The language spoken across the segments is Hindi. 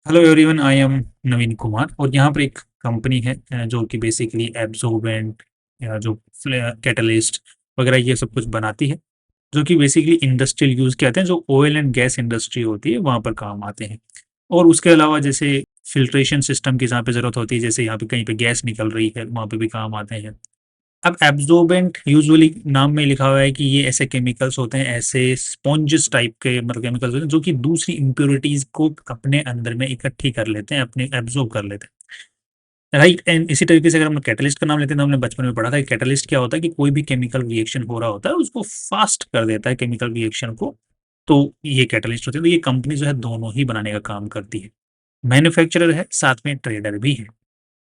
हेलो एवरीवन, आई एम नवीन कुमार और यहाँ पर एक कंपनी है जो कि बेसिकली एब्जॉर्बेंट या जो कैटलिस्ट वगैरह ये सब कुछ बनाती है, जो कि बेसिकली इंडस्ट्रियल यूज़ के आते हैं, जो ऑयल एंड गैस इंडस्ट्री होती है वहाँ पर काम आते हैं। और उसके अलावा जैसे फिल्ट्रेशन सिस्टम की जहाँ पे ज़रूरत होती है, जैसे यहाँ पे कहीं पे गैस निकल रही है वहाँ पे भी काम आते हैं। अब एब्जॉर्बेंट यूजुअली नाम में लिखा हुआ है कि ये ऐसे केमिकल्स होते हैं, ऐसे स्पॉन्जेस टाइप के मतलब केमिकल्स होते हैं जो कि दूसरी इम्प्योरिटीज को अपने अंदर में इकट्ठी कर लेते हैं, अपने एब्जॉर्ब कर लेते हैं, राइट। एंड इसी तरीके से अगर हम कैटलिस्ट का नाम लेते हैं तो हमने बचपन में पढ़ा था कि कैटलिस्ट क्या होता है कि कोई भी केमिकल रिएक्शन हो रहा होता है उसको फास्ट कर देता है केमिकल रिएक्शन को। तो ये कैटलिस्ट होते हैं। तो ये कंपनी जो है दोनों ही बनाने का काम करती है, मैन्युफैक्चरर है साथ में ट्रेडर भी है।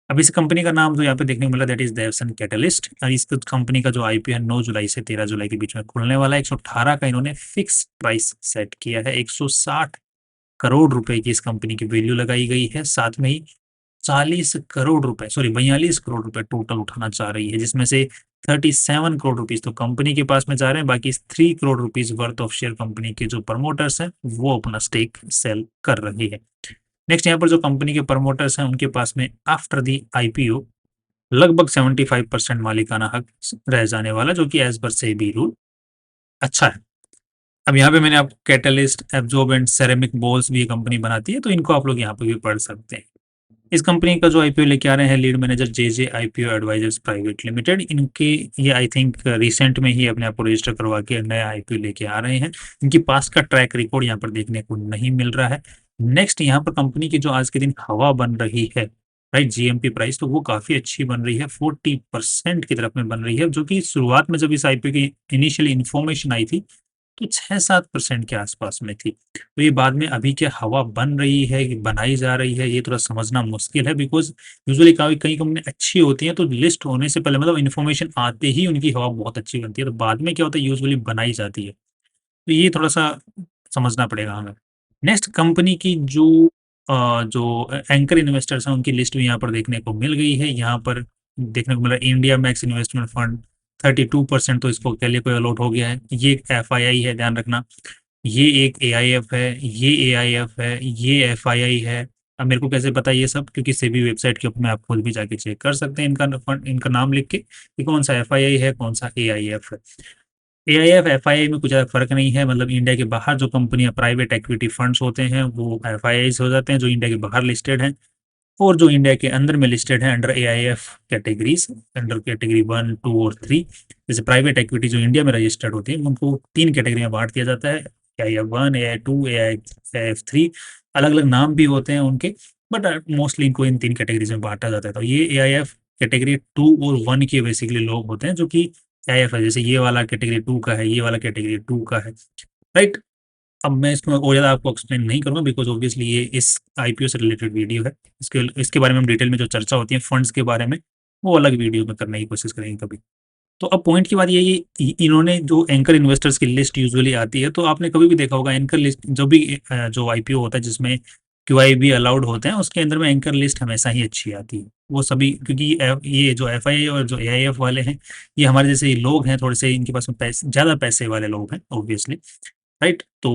अब इस कंपनी का नाम जो यहाँ पे देखने को मिला दैट इज देवसन कैटलिस्ट, और इस कंपनी का जो आईपीओ है 9 जुलाई से 13 जुलाई के बीच में खुलने वाला है। 118 का इन्होंने फिक्स प्राइस सेट किया है। 160 करोड़ रुपए की इस कंपनी की वैल्यू लगाई गई है। साथ में ही 40 करोड़ रुपए, सॉरी 42 करोड़ रुपए टोटल उठाना चाह रही है, जिसमें से 37 करोड़ रुपीज तो कंपनी के पास में जा रहे हैं, बाकी 3 crore rupees worth of share company के जो प्रमोटर्स हैं वो अपना स्टेक सेल कर रही है। नेक्स्ट यहाँ पर जो कंपनी के प्रमोटर्स हैं उनके पास में आफ्टर दी आईपीओ लगभग 75% मालिकाना हक रह जाने वाला, जो कि एज पर सेबी रूल अच्छा है। अब यहाँ पे मैंने आपको कैटलिस्ट, एब्जॉर्बेंट, सेरेमिक बॉल्स भी ये कंपनी बनाती है, तो इनको आप लोग यहाँ पे भी पढ़ सकते हैं। इस कंपनी का जो आईपीओ लेके आ रहे हैं लीड मैनेजर जे जे आईपीओ एडवाइजर्स प्राइवेट लिमिटेड, इनके ये आई थिंक रिसेंट में ही अपने आप को रजिस्टर करवा के नया आईपीओ लेके आ रहे हैं। इनकी पास का ट्रैक रिकॉर्ड यहाँ पर देखने को नहीं मिल रहा है। नेक्स्ट यहाँ पर कंपनी की जो आज के दिन हवा बन रही है, राइट, जीएमपी प्राइस तो वो काफी अच्छी बन रही है, 40% की तरफ में बन रही है, जो कि शुरुआत में जब इस आईपीओ की इनिशियली इन्फॉर्मेशन आई थी तो 6-7% के आसपास में थी। तो ये बाद में अभी क्या हवा बन रही है कि बनाई जा रही है, ये थोड़ा समझना मुश्किल है, बिकॉज़ यूजुअली कई कई कंपनी अच्छी होती हैं तो लिस्ट होने से पहले मतलब इन्फॉर्मेशन आते ही उनकी हवा बहुत अच्छी बनती है, तो बाद में क्या होता है यूजुअली बनाई जाती है। तो ये थोड़ा-सा समझना पड़ेगा हमें। नेक्स्ट कंपनी की जो एंकर इन्वेस्टर्स हैं उनकी लिस्ट भी यहाँ पर देखने को मिल गई है। यहाँ पर देखने को मिला इंडिया मैक्स इन्वेस्टमेंट फंड 32% तो इसको पहले को अलॉट हो गया है। ये एक एफआईआई है, ध्यान रखना। ये एक एआईएफ है, ये एआईएफ है, ये एफआईआई है। अब मेरे को कैसे पता ये सब, क्योंकि सेबी वेबसाइट के ऊपर में आप खुद भी जाके चेक कर सकते हैं इनका फंड, इनका नाम लिख के कि कौन सा एफआईआई है, कौन सा एआईएफ है। एआईएफ एफआईआई में कुछ ज़्यादा फ़र्क नहीं है, मतलब इंडिया के बाहर जो कंपनियाँ प्राइवेट इक्विटी फंड्स होते हैं वो एफआईआईज़ हो जाते हैं जो इंडिया के बाहर लिस्टेड हैं, और जो इंडिया के अंदर में लिस्टेड है under AIF categories, under category 1, 2 और 3। जैसे प्राइवेट इक्विटी जो इंडिया में रजिस्टर्ड होती है उनको 3 कैटेगरी में बाँट दिया जाता है, एआईएफ 1, एआई 2, एआईएफ 3। अलग-अलग नाम भी होते हैं उनके, बट मोस्टली इनको इन 3 कैटेगरीज़ में बाँटा जाता है। तो ये एआईएफ कैटेगरी 2 और 1 के बेसिकली लोग होते हैं जो कि एआईएफ है, जैसे ये वाला कैटेगरी 2 का है, ये वाला कैटेगरी 2 का है, राइट? अब मैं इसमें और ज़्यादा आपको एक्सप्लेन नहीं करूँगा बिकॉज़ ऑब्वियसली ये इस आईपीओ से रिलेटेड वीडियो है। इसके इसके बारे में हम डिटेल में जो चर्चा होती है फंड्स के बारे में, वो अलग वीडियो में करने की कोशिश करेंगे कभी। तो अब पॉइंट की बात ये है कि इन्होंने जो एंकर इन्वेस्टर्स की लिस्ट यूजुअली आती है, तो आपने कभी भी देखा होगा एंकर लिस्ट जो भी जो आईपीओ होता है जिसमें क्यूआईबी अलाउड होते हैं, उसके अंदर में एंकर लिस्ट हमेशा ही अच्छी आती है। वो सभी क्योंकि ये जो एफआईआई और जो एआईएफ वाले हैं, ये हमारे जैसे लोग हैं, थोड़े से इनके पास में ज़्यादा पैसे वाले लोग हैं ऑब्वियसली, राइट? तो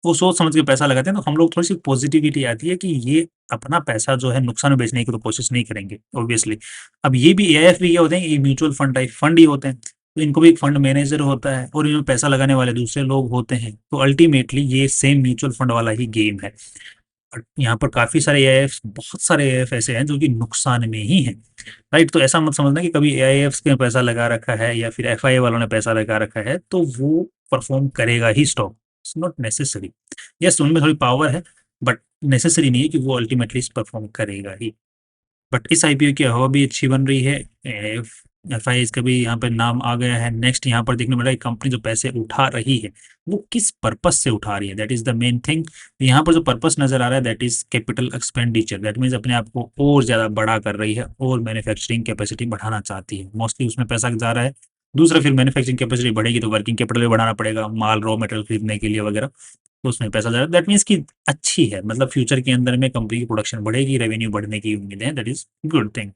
वो सोच समझ के पैसा लगाते हैं, तो हम लोग थोड़ी-सी पॉज़िटिविटी आती है कि ये अपना पैसा जो है नुकसान में बेचने की तो कोशिश नहीं करेंगे, ऑब्वियसली। अब ये भी एआईएफ भी क्या होते हैं, ये म्यूचुअल फंड टाइप फंड ही होते हैं, तो इनको भी एक फंड मैनेजर होता है और इनमें पैसा लगाने वाले दूसरे लोग होते हैं, तो अल्टीमेटली ये सेम म्यूचुअल फंड वाला ही गेम है। यहाँ पर काफ़ी सारे एआईएफ्स, बहुत सारे एआईएफ ऐसे हैं जो कि नुकसान में ही हैं, राइट? तो ऐसा मत समझना कि कभी एआईएफ्स ने पैसा लगा रखा है या फिर एफआईआई वालों ने पैसा लगा रखा है, तो वो परफ़ॉर्म करेगा ही stock, it's not necessary. Yes, उनमें थोड़ी पावर है, बट नेसेसरी नहीं है कि वो अल्टीमेटली परफ़ॉर्म करेगा ही। बट इस आईपीओ की हवा भी अच्छी बन रही है। एफ एफआईआईज़ का भी यहाँ पे नाम आ गया है। नेक्स्ट यहाँ पर देखने मिल रहा है कंपनी जो पैसे उठा रही है, वो किस पर्पज़ से उठा रही है, that is the main thing. यहाँ पर जो पर्पज़ नज़र आ रहा है that is capital expenditure, that means अपने आप को और ज़्यादा बड़ा कर रही है और मैन्युफैक्चरिंग कैपेसिटी बढ़ाना चाहती है। मोस्टली उसमें पैसा जा रहा है। दूसरा फिर मैन्युफैक्चरिंग कैपेसिटी बढ़ेगी तो वर्किंग कैपिटल भी बढ़ाना पड़ेगा, माल, रॉ मटेरियल खरीदने के लिए वगैरह। तो उसमें पैसा जा रहा है, दैट मीन्स कि अच्छी है, मतलब फ्यूचर के अंदर में कंपनी की प्रोडक्शन बढ़ेगी, रेवेन्यू बढ़ने की उम्मीदें हैं, दैट इज़ गुड थिंग।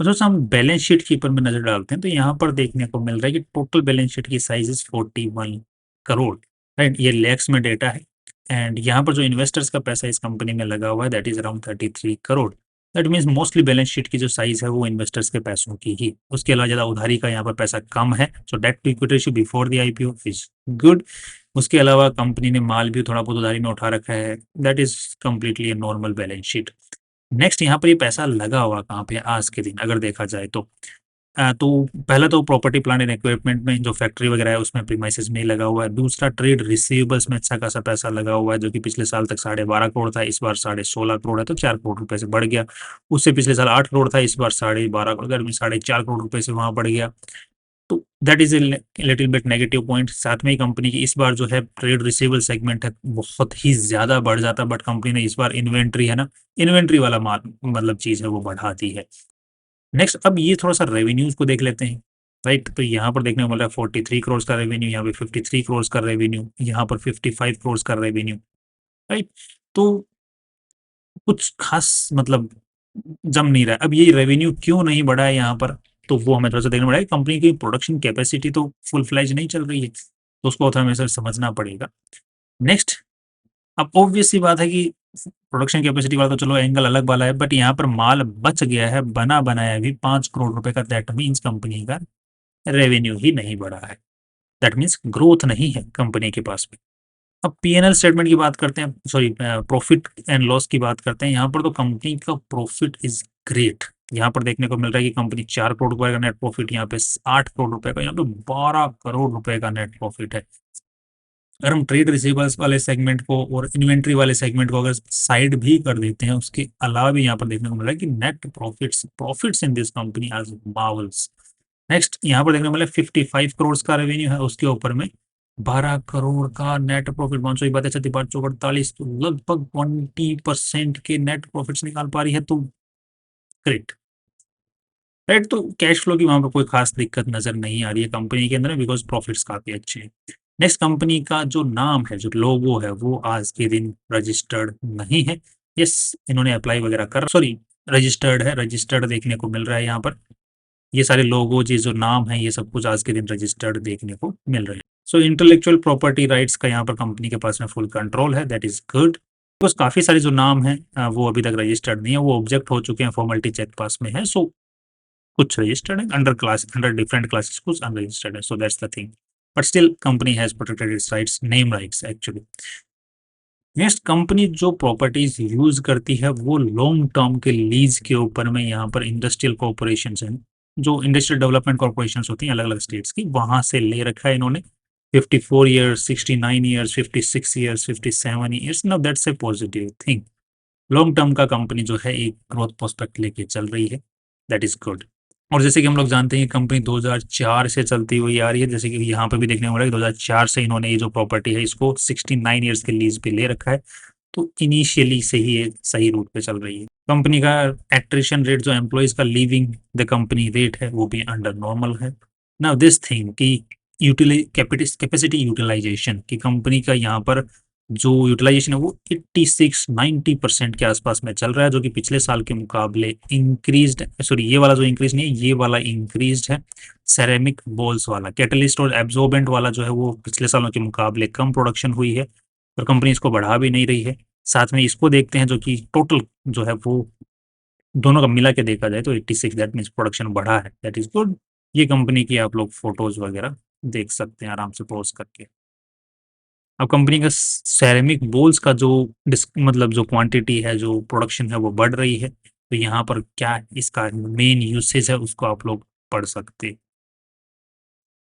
तो दोस्तों हम बैलेंस शीट के ऊपर में नज़र डालते हैं, तो यहाँ पर देखने को मिल रहा है कि टोटल बैलेंस शीट की साइज़ इज़ 41 करोड़, राइट? ये लैक्स में डेटा है। एंड यहाँ पर जो इन्वेस्टर्स का पैसा इस कंपनी में लगा हुआ है that is around 33 crore. That means mostly balance sheet की जो साइज है वो इन्वेस्टर्स के पैसों की ही, उसके अलावा ज़्यादा उधारी का यहाँ पर पैसा कम है। So debt to equity ratio before the IPO is good. उसके अलावा कंपनी ने माल भी थोड़ा बहुत उधारी में उठा रखा है, that is completely a normal balance sheet. Next यहाँ पर ये पैसा लगा हुआ कहाँ पे आज के दिन अगर देखा जाए तो पहला तो प्रॉपर्टी प्लांट एंड इक्विपमेंट में जो फैक्ट्री वगैरह है उसमें प्रीमाइसेस में ही लगा हुआ है। दूसरा ट्रेड रिसीवेबल्स में अच्छा खासा पैसा लगा हुआ है जो कि पिछले साल तक 12.5 करोड़ था, इस बार 16.5 करोड़ है तो 4 करोड़ रुपए से बढ़ गया। उससे पिछले साल 8 करोड़ था, इस बार 12.5 करोड़ 4.5 करोड़ रुपए से वहां बढ़ गया। तो that is a little bit negative point. साथ में ही कंपनी की इस बार जो है ट्रेड रिसीवेबल सेगमेंट है बहुत ही ज्यादा बढ़ जाता, बट कंपनी ने इस बार इन्वेंट्री है ना, इन्वेंट्री वाला माल मतलब चीज है वो बढ़ा दी है। नेक्स्ट अब ये थोड़ा-सा रेवेन्यूज़ को देख लेते हैं, राइट? तो यहाँ पर देखने को मिल रहा है 43 करोड़ का रेवेन्यू, यहाँ पे 53 करोड़ का रेवेन्यू, यहाँ पर 55 करोड़ का रेवेन्यू, राइट? तो कुछ खास मतलब जम नहीं रहा है। अब ये रेवेन्यू क्यों नहीं बढ़ा है यहाँ पर? तो वो हमें थोड़ा-सा देखना पड़ेगा। कंपनी की प्रोडक्शन कैपेसिटी तो फुल फ्लेज नहीं चल रही है, तो उसको तो हमें समझना पड़ेगा। नेक्स्ट अब ऑब्वियस सी बात है कि प्रोडक्शन कैपेसिटी वाला तो चलो एंगल अलग वाला है, बट यहाँ पर माल बच गया है बना बनाया भी 5 करोड़ रुपए का। दैट मीन्स कंपनी का रेवेन्यू ही नहीं बढ़ा है, दैट मीन्स ग्रोथ नहीं है कंपनी के पास में। अब पीएनएल स्टेटमेंट की बात करते हैं, सॉरी प्रॉफिट एंड लॉस की बात करते हैं। यहाँ पर तो कंपनी का प्रॉफिट इज ग्रेट। यहाँ पर देखने को मिल रहा है कि कंपनी 4 करोड़ रुपए का नेट प्रॉफिट, यहाँ पे 8 करोड़ रुपए का, यहाँ पे 12 करोड़ रुपए का नेट प्रॉफिट है। अगर हम ट्रेड रिसीवर्स वाले सेगमेंट को और इन्वेंट्री वाले सेगमेंट को अगर साइड भी कर देते हैं, उसके अलावा भी यहाँ पर देखने को मिल रहा है कि net profits in this company are marvels. Next यहाँ पर देखने को मिला 55 करोड़ का रेवेन्यू है, उसके ऊपर में 12 करोड़ का नेट प्रॉफिट। मानसो ये बात है 48 तो लगभग 20% के नेट प्रॉफिट्स निकाल पा रही है, तो ग्रेट, राइट? तो कैश फ्लो की वहां पर कोई खास दिक्कत नजर नहीं आ रही है कंपनी के अंदर, बिकॉज प्रॉफिट्स काफी अच्छे हैं। नेक्स्ट कंपनी का जो नाम है, जो लोगो है, वो आज के दिन रजिस्टर्ड नहीं है। यस, इन्होंने अप्लाई वगैरह कर, सॉरी रजिस्टर्ड है, रजिस्टर्ड देखने को मिल रहा है यहाँ पर। ये सारे लोगो जी जो नाम है ये सब कुछ आज के दिन रजिस्टर्ड देखने को मिल रहे हैं। सो इंटेलेक्चुअल प्रॉपर्टी राइट्स का यहाँ पर कंपनी के पास में फुल कंट्रोल है, दैट इज गुड। बिकॉज काफी सारे जो नाम है वो अभी तक रजिस्टर्ड नहीं है, वो ऑब्जेक्ट हो चुके हैं, फॉर्मेलिटी चेक पास में है। सो कुछ रजिस्टर्ड है अंडर डिफरेंट क्लासेस, कुछ अनरजिस्टर्ड है, so that's the thing. But still company has protected it's rights, name rights actually. Next company जो प्रॉपर्टीज यूज करती है वो लॉन्ग टर्म के लीज के ऊपर में यहाँ पर इंडस्ट्रियल कॉर्पोरेशन है, जो इंडस्ट्रियल डेवलपमेंट कॉर्पोरेशन होती हैं अलग अलग स्टेट्स की, वहां से ले रखा है इन्होंने। 54 years, 69 years, 56 years, 57 years, no that's a positive thing. Long term का कंपनी जो है एक ग्रोथ प्रोस्पेक्ट लेके चल रही है, दैट इज गुड। और जैसे कि हम लोग जानते हैं कंपनी 2004 से चलती हुई आ रही है, जैसे कि यहाँ पे भी देखने को मिला कि 2004 से इन्होंने ये जो प्रॉपर्टी है इसको 69 ईयर्स के लीज पे ले रखा है, तो इनिशियली से ही ये सही रूट पे चल रही है। कंपनी का एट्रिशन रेट, जो एम्प्लॉयज का लीविंग द कंपनी रेट है, वो भी अंडर नॉर्मल है। नाउ दिस थिंग की कैपेसिटी यूटिलाइजेशन की कंपनी का यहाँ पर जो यूटिलाइजेशन है वो 86-90% के आसपास में चल रहा है, जो कि पिछले साल के मुकाबले इंक्रीज्ड, सॉरी ये वाला जो इंक्रीज नहीं है, ये वाला इंक्रीज्ड है। सेरेमिक बॉल्स वाला, कैटलिस्ट और एब्जॉर्बेंट वाला जो है वो पिछले सालों के मुकाबले कम प्रोडक्शन हुई है, और कंपनी इसको बढ़ा भी नहीं रही है। साथ में इसको देखते हैं जो कि टोटल जो है वो दोनों का मिला के देखा जाए तो 86, दैट मीन्स प्रोडक्शन बढ़ा है, दैट इज गुड। ये कंपनी की आप लोग फोटोज वगैरह देख सकते हैं आराम से पॉज करके। अब कंपनी का सेरेमिक बोल्स का जो मतलब जो क्वांटिटी है, जो प्रोडक्शन है, वो बढ़ रही है। तो यहाँ पर क्या इसका मेन यूसेज है उसको आप लोग पढ़ सकते हैं।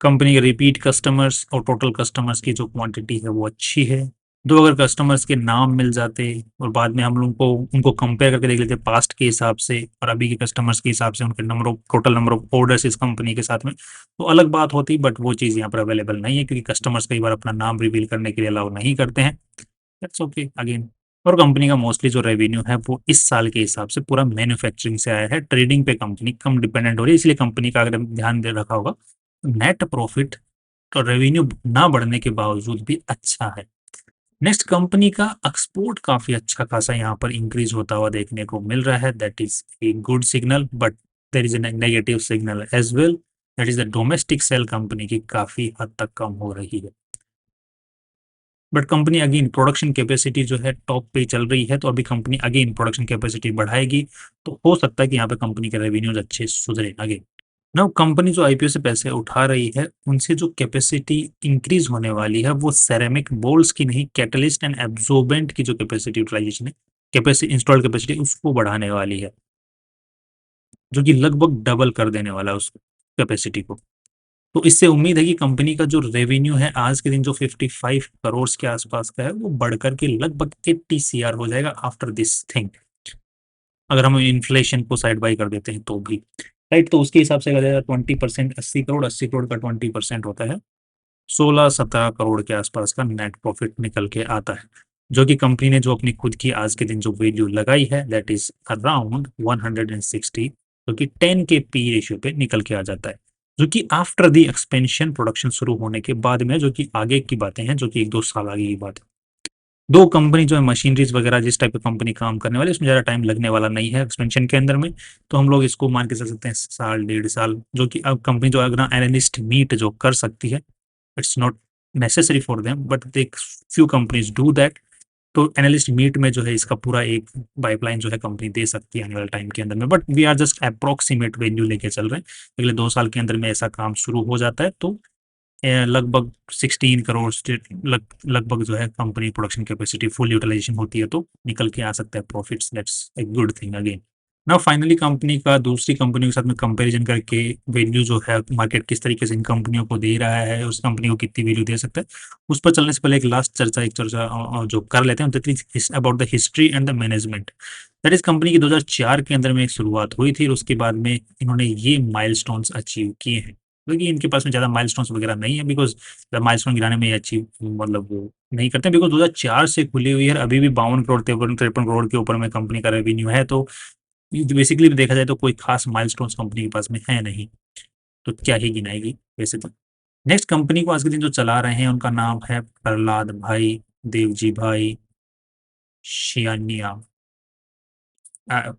कंपनी के रिपीट कस्टमर्स और टोटल कस्टमर्स की जो क्वांटिटी है वो अच्छी है। दो अगर कस्टमर्स के नाम मिल जाते और बाद में हम लोग को उनको कंपेयर करके देख लेते पास्ट के हिसाब से और अभी के कस्टमर्स के हिसाब से, उनके टोटल नंबर ऑफ ऑर्डर्स इस कंपनी के साथ में, तो अलग बात होती, बट वो चीज़ यहाँ पर अवेलेबल नहीं है क्योंकि कस्टमर्स कई बार अपना नाम रिवील करने के लिए अलाउ नहीं करते हैं। That's okay again. और कंपनी का मोस्टली जो रेवेन्यू है वो इस साल के हिसाब से पूरा मैन्युफैक्चरिंग से आया है, ट्रेडिंग पे कंपनी कम डिपेंडेंट हो रही है, इसलिए कंपनी का अगर ध्यान दे रखा होगा नेट प्रॉफिट और रेवेन्यू ना बढ़ने के बावजूद भी अच्छा है। नेक्स्ट कंपनी का एक्सपोर्ट काफी अच्छा खासा यहाँ पर इंक्रीज होता हुआ देखने को मिल रहा है, that is a good signal, but there is a negative signal as well, that is the domestic sale company की काफी हद तक कम हो रही है। But company again production capacity जो है टॉप पे चल रही है, तो अभी कंपनी अगेन प्रोडक्शन कैपेसिटी बढ़ाएगी, तो हो सकता है कि यहाँ पे कंपनी के रेवेन्यूज अच्छे सुधरे अगेन। नाउ कंपनी जो आईपीओ से पैसे उठा रही है, उनसे जो कैपेसिटी इंक्रीज होने वाली है वो सेरेमिक बोल्स की नहीं, कैटलिस्ट एंड एब्जॉर्बेंट की जो कैपेसिटी यूटिलाइजेशन है, कैपेसिटी इंस्टॉल्ड कैपेसिटी उसको बढ़ाने वाली है, जो कि लगभग डबल कर देने वाला है उस कैपेसिटी को। तो इससे उम्मीद है कि कंपनी का जो रेवेन्यू है आज के दिन जो 55 करोड़ के आसपास का है, वो बढ़कर के लगभग 80 सीआर हो जाएगा आफ्टर दिस थिंग, अगर हम इन्फ्लेशन को साइड बाई कर देते हैं तो भी। राइट, तो उसके हिसाब से अगर 20%, 80 करोड़, 80 करोड़ का 20% होता है 16-17 करोड़ के आसपास का नेट प्रॉफिट निकल के आता है, जो कि कंपनी ने जो अपनी खुद की आज के दिन जो वैल्यू लगाई है दैट इज अराउंड 160, जो कि 10 के पी रेशियो पे निकल के आ जाता है, जो कि आफ्टर दी एक्सपेंशन प्रोडक्शन शुरू होने के बाद में, जो कि आगे की बातें हैं, जो कि 1-2 साल आगे की बात है। दो कंपनी जो है मशीनरीज वगैरह जिस टाइप की कंपनी काम करने वाली है, उसमें ज़्यादा टाइम लगने वाला नहीं है एक्सपेंशन के अंदर में, तो हम लोग इसको मान के चल सकते हैं साल 1.5 साल, जो कि अब कंपनी जो अगर एनालिस्ट मीट जो कर सकती है, it's not necessary for them but they few companies do that. तो एनालिस्ट मीट में जो है इसका पूरा एक पाइपलाइन जो है कंपनी दे सकती है आने वाले टाइम के अंदर में, but we are just approximate value लेके चल रहे हैं, अगले 2 साल के अंदर में ऐसा काम शुरू हो जाता है, तो लगभग 16 करोड़ से लगभग जो है company production capacity full utilization होती है, तो निकल के आ सकता है profits, that's a good thing again. Now finally company का दूसरी कंपनियों के साथ में कंपैरिजन करके वैल्यू जो है मार्केट किस तरीके से इन कंपनियों को दे रहा है, उस कंपनी को कितनी वैल्यू दे सकता है, उस पर चलने से पहले एक चर्चा जो कर लेते हैं, that is about the history and the management. That is company की 2004 के अंदर में एक शुरुआत हुई थी और उसके बाद में इन्होंने ये माइलस्टोन्स अचीव किए हैं, क्योंकि इनके पास में ज़्यादा माइलस्टोन्स वगैरह नहीं है, बिकॉज़ माइलस्टोन गिराने में ये अचीव मतलब वो नहीं करते, बिकॉज़ 2004 से खुली हुई है, अभी भी 52 करोड़ 53 करोड़ के ऊपर में कंपनी का रेवेन्यू है, तो बेसिकली देखा जाए तो कोई खास माइलस्टोन्स कंपनी के पास में है नहीं, तो क्या ही गिनाएगी वैसे तो। नेक्स्ट कंपनी को आज के दिन जो चला रहे हैं उनका नाम है Prahlad bhai Devji bhai Shiyania. I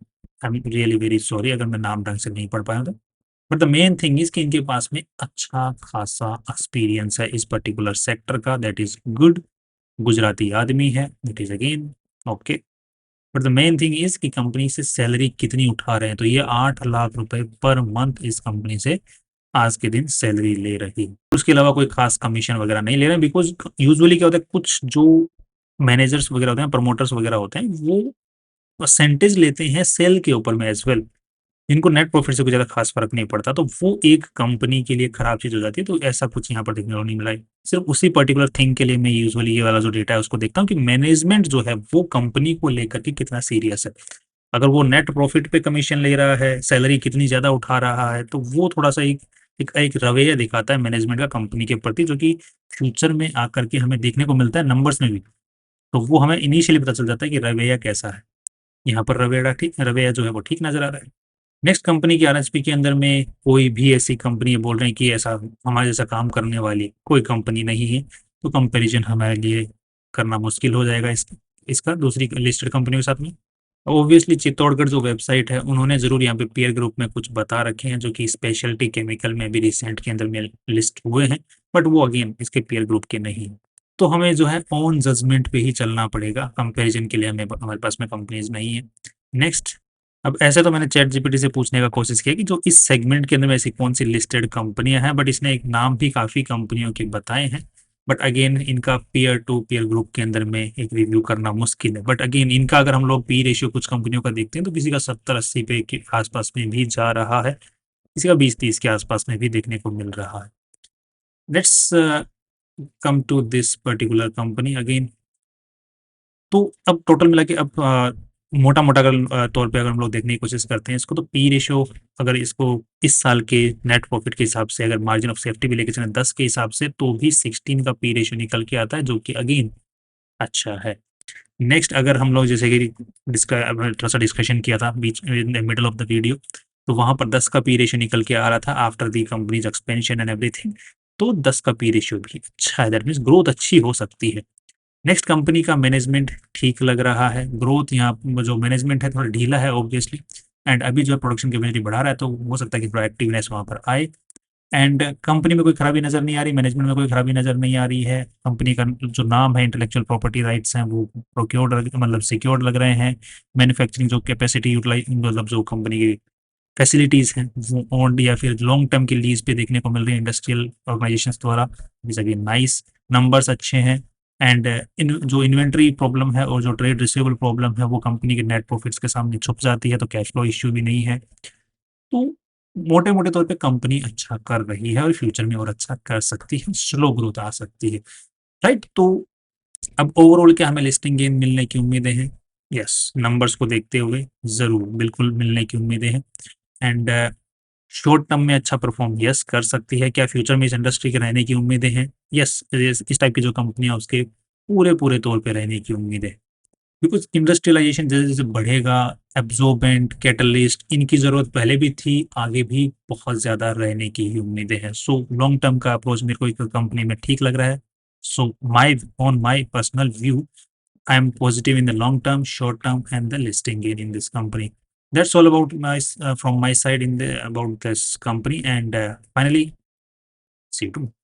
am really very sorry अगर मैं नाम ढंग से नहीं पढ़ पाया तो, but the main thing is कि इनके पास में अच्छा खासा एक्सपीरियंस है इस पर्टिकुलर सेक्टर का, दैट इज गुड। गुजराती आदमी है, that is again okay. But the main thing is कि कंपनी से सैलरी कितनी उठा रहे हैं, तो ये 8 लाख रुपए पर मंथ इस कंपनी से आज के दिन सैलरी ले रही है, उसके अलावा कोई खास कमीशन वगैरह नहीं ले रहे हैं, बिकॉज यूजुअली क्या होता है, कुछ जो मैनेजर्स वगैरह होते हैं, प्रमोटर्स वगैरह होते हैं, वो परसेंटेज लेते हैं सेल के ऊपर में एज वेल, इनको नेट प्रॉफिट से कोई ज़्यादा खास फर्क नहीं पड़ता, तो वो एक कंपनी के लिए खराब चीज़ हो जाती है, तो ऐसा कुछ यहाँ पर देखने को नहीं मिला है। सिर्फ उसी पर्टिकुलर थिंग के लिए मैं यूजुअली ये वाला जो डेटा है उसको देखता हूँ कि मैनेजमेंट जो है वो कंपनी को लेकर के कितना सीरियस है। अगर वो नेट प्रॉफिट पे कमीशन ले रहा है, सैलरी कितनी ज़्यादा उठा रहा है, तो वो थोड़ा सा एक रवैया दिखाता है मैनेजमेंट का कंपनी के प्रति, जो कि फ्यूचर में आकर के हमें देखने को मिलता है नंबर्स में भी, तो वो हमें इनिशियली पता चल जाता है कि रवैया कैसा है। यहाँ पर रवैया जो है वो ठीक नजर आ रहा है। नेक्स्ट कंपनी की आरएसपी के अंदर में कोई भी ऐसी कंपनी बोल रहे हैं कि ऐसा हमारे जैसा काम करने वाली कोई कंपनी नहीं है, तो कंपैरिजन हमारे लिए करना मुश्किल हो जाएगा इसका दूसरी लिस्टेड कंपनियों के साथ में। ऑब्वियसली चित्तौड़गढ़ जो वेबसाइट है उन्होंने ज़रूर यहाँ पे पीयर ग्रुप में कुछ बता रखे हैं, जो कि स्पेशलिटी केमिकल में भी रिसेंट के अंदर में लिस्ट हुए हैं, बट वो अगेन इसके पीयर ग्रुप के नहीं हैं। तो हमें जो है ऑन जजमेंट पे ही चलना पड़ेगा, कंपैरिजन के लिए हमें हमारे पास में कंपनीज नहीं है। नेक्स्ट, अब ऐसे तो मैंने चैट जीपीटी से पूछने का कोशिश किया कि जो इस सेगमेंट के अंदर में ऐसी कौन सी लिस्टेड कंपनियां हैं, बट इसने एक नाम भी काफ़ी कंपनियों के बताए हैं, बट अगेन इनका पीयर टू पीयर ग्रुप के अंदर में एक रिव्यू करना मुश्किल है, बट अगेन इनका अगर हम लोग पी रेशियो कुछ कंपनियों का देखते हैं तो किसी का 70-80 पे के आसपास में भी जा रहा है, किसी का 20-30 के आसपास में भी देखने को मिल रहा है। Let's come to this particular company again. तो अब टोटल मिला के अब मोटा-मोटा अगर तौर पे अगर हम लोग देखने की कोशिश करते हैं इसको, तो पी रेशियो अगर इसको इस साल के नेट प्रॉफिट के हिसाब से अगर मार्जिन ऑफ सेफ्टी भी लेके चलें 10 के हिसाब से, तो भी 16 का पी रेशियो निकल के आता है, जो कि अगेन अच्छा है। नेक्स्ट, अगर हम लोग जैसे कि थोड़ा सा डिस्कशन किया था बीच in the middle of the video, तो वहाँ पर 10 का पी रेशियो निकल के आ रहा था after the companies expansion and everything, तो 10 का पी रेशियो भी अच्छा है, दैट मीन्स ग्रोथ अच्छी हो सकती है। नेक्स्ट, कंपनी का मैनेजमेंट ठीक लग रहा है, ग्रोथ यहाँ जो मैनेजमेंट है थोड़ा ढीला है ऑब्वियसली, एंड अभी जो प्रोडक्शन कैपेसिटी बढ़ा रहा है, तो हो सकता है कि प्रोएक्टिवनेस वहाँ पर आए। एंड कंपनी में कोई खराबी नज़र नहीं आ रही, मैनेजमेंट में कोई खराबी नज़र नहीं आ रही है, कंपनी का जो नाम है, इंटेलेक्चुअल प्रॉपर्टी राइट्स हैं वो प्रोक्योर्ड मतलब सिक्योर्ड लग रहे हैं, मैन्युफैक्चरिंग जो कैपेसिटी यूटिलाइज मतलब जो कंपनी की फैसिलिटीज़ हैं वो ओन्ड या फिर लॉन्ग टर्म की लीज पे देखने को मिल रही है इंडस्ट्रियल ऑर्गेनाइजेशंस द्वारा। अगेन नाइस, नंबर्स अच्छे हैं एंड इन जो इन्वेंट्री प्रॉब्लम है और जो ट्रेड रिसीवेबल प्रॉब्लम है वो कंपनी के नेट प्रॉफिट्स के सामने छुप जाती है, तो कैश फ्लो इश्यू भी नहीं है। तो मोटे-मोटे तौर पे कंपनी अच्छा कर रही है और फ्यूचर में और अच्छा कर सकती है, स्लो ग्रोथ आ सकती है, राइट? तो अब ओवरऑल क्या हमें लिस्टिंग गेन मिलने की उम्मीदें हैं? यस, नंबर्स को देखते हुए ज़रूर, बिल्कुल मिलने की उम्मीदें हैं एंड शॉर्ट टर्म में अच्छा परफॉर्म यस कर सकती है। क्या फ्यूचर में इस इंडस्ट्री के रहने की उम्मीदें हैं? यस, इस टाइप की जो कंपनियाँ उसके पूरे-पूरे तौर पे रहने की उम्मीद है। बिकॉज़ इंडस्ट्रियलाइज़ेशन जैसे-जैसे बढ़ेगा, एब्ज़ॉर्बेंट, कैटलिस्ट इनकी ज़रूरत पहले भी थी, आगे भी बहुत ज़्यादा रहने की ही उम्मीदें हैं। सो लॉन्ग टर्म का अप्रोच मेरे को एक कंपनी में ठीक लग रहा है। So my personal view, I am positive in the long term, short term, and the listing gain in this company. That's all about from my side in the about this company. And finally, see you tomorrow.